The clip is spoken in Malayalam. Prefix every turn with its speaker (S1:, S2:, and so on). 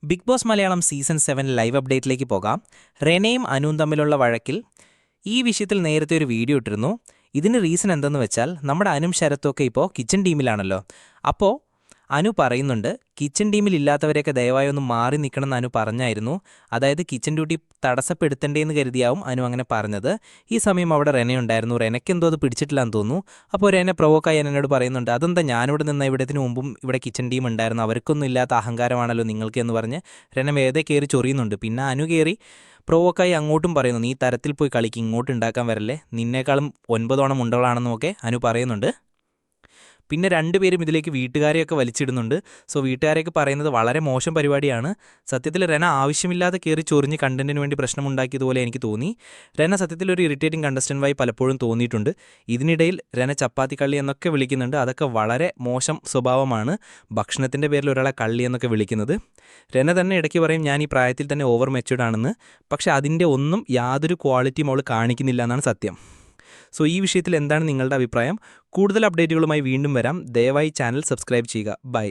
S1: Big Boss Malayalam season 7 live അപ്ഡേറ്റിലേക്ക് പോകാം. റെനയും അനുവും തമ്മിലുള്ള വഴക്കിൽ ഈ വിഷയത്തിൽ നേരത്തെ ഒരു വീഡിയോ ഇട്ടിരുന്നു. ഇതിന് റീസൺ എന്തെന്ന് വെച്ചാൽ നമ്മുടെ അനും ശരത്തുമൊക്കെ ഇപ്പോൾ കിച്ചൺ ടീമിലാണല്ലോ. അപ്പോൾ അനു പറയുന്നുണ്ട്, കിച്ചൺ ടീമിൽ ഇല്ലാത്തവരെയൊക്കെ ദയവായി ഒന്ന് മാറി നിൽക്കണം എന്ന് അനു പറഞ്ഞായിരുന്നു. അതായത് കിച്ചൺ ഡ്യൂട്ടി തടസ്സപ്പെടുത്തേണ്ടതെന്ന് കരുതിയാവും അനു അങ്ങനെ പറഞ്ഞത്. ഈ സമയം അവിടെ റെനയുണ്ടായിരുന്നു. റെനയ്ക്കെന്തോ അത് പിടിച്ചിട്ടില്ലാന്ന് തോന്നുന്നു. അപ്പോൾ റെന പ്രൊവോക്കായി എന്നോട് പറയുന്നുണ്ട്, അതെന്താ ഞാനിവിടെ നിന്ന ഇവിടത്തിന് മുമ്പും ഇവിടെ കിച്ചൺ ടീം ഉണ്ടായിരുന്നു, അവർക്കൊന്നും ഇല്ലാത്ത അഹങ്കാരമാണല്ലോ നിങ്ങൾക്ക് എന്ന് പറഞ്ഞ് റെന വേദേ കയറി ചൊറിയുന്നുണ്ട്. പിന്നെ അനു കയറി പ്രൊവോക്കായി അങ്ങോട്ടും പറയുന്നു, നീ തരത്തിൽ പോയി കളിക്ക്, ഇങ്ങോട്ട് ഉണ്ടാക്കാൻ വരല്ലേ, നിന്നേക്കാളും 9 ഓണം ഉണ്ടകളാണെന്നൊക്കെ അനു പറയുന്നുണ്ട്. പിന്നെ രണ്ടുപേരും ഇതിലേക്ക് വീട്ടുകാരെയൊക്കെ വലിച്ചിടുന്നുണ്ട്. സോ വീട്ടുകാരെയൊക്കെ പറയുന്നത് വളരെ മോശം പരിപാടിയാണ്. സത്യത്തിൽ റെന ആവശ്യമില്ലാതെ കയറി ചൊറിഞ്ഞ് കണ്ടന്റിന് വേണ്ടി പ്രശ്നമുണ്ടാക്കിയതുപോലെ എനിക്ക് തോന്നി. റെന സത്യത്തിൽ ഒരു ഇറിറ്റേറ്റിംഗ് കണ്ടസ്റ്റൻ്റായി പലപ്പോഴും തോന്നിയിട്ടുണ്ട്. ഇതിനിടയിൽ റെന ചപ്പാത്തി കള്ളി എന്നൊക്കെ വിളിക്കുന്നുണ്ട്. അതൊക്കെ വളരെ മോശം സ്വഭാവമാണ്, ഭക്ഷണത്തിൻ്റെ പേരിൽ ഒരാളെ കള്ളി എന്നൊക്കെ വിളിക്കുന്നത്. റെന തന്നെ ഇടയ്ക്ക് പറയും, ഞാൻ ഈ പ്രായത്തിൽ തന്നെ ഓവർ മെച്യൂർഡ് ആണെന്ന്. പക്ഷേ അതിൻ്റെ ഒന്നും യാതൊരു ക്വാളിറ്റിയും അവൾ കാണിക്കുന്നില്ല എന്നാണ് സത്യം. സോ ഈ വിഷയത്തിൽ എന്താണ് നിങ്ങളുടെ അഭിപ്രായം? കൂടുതൽ അപ്ഡേറ്റുകളുമായി വീണ്ടും വരാം. ദയവായി ചാനൽ സബ്സ്ക്രൈബ് ചെയ്യുക. ബൈ.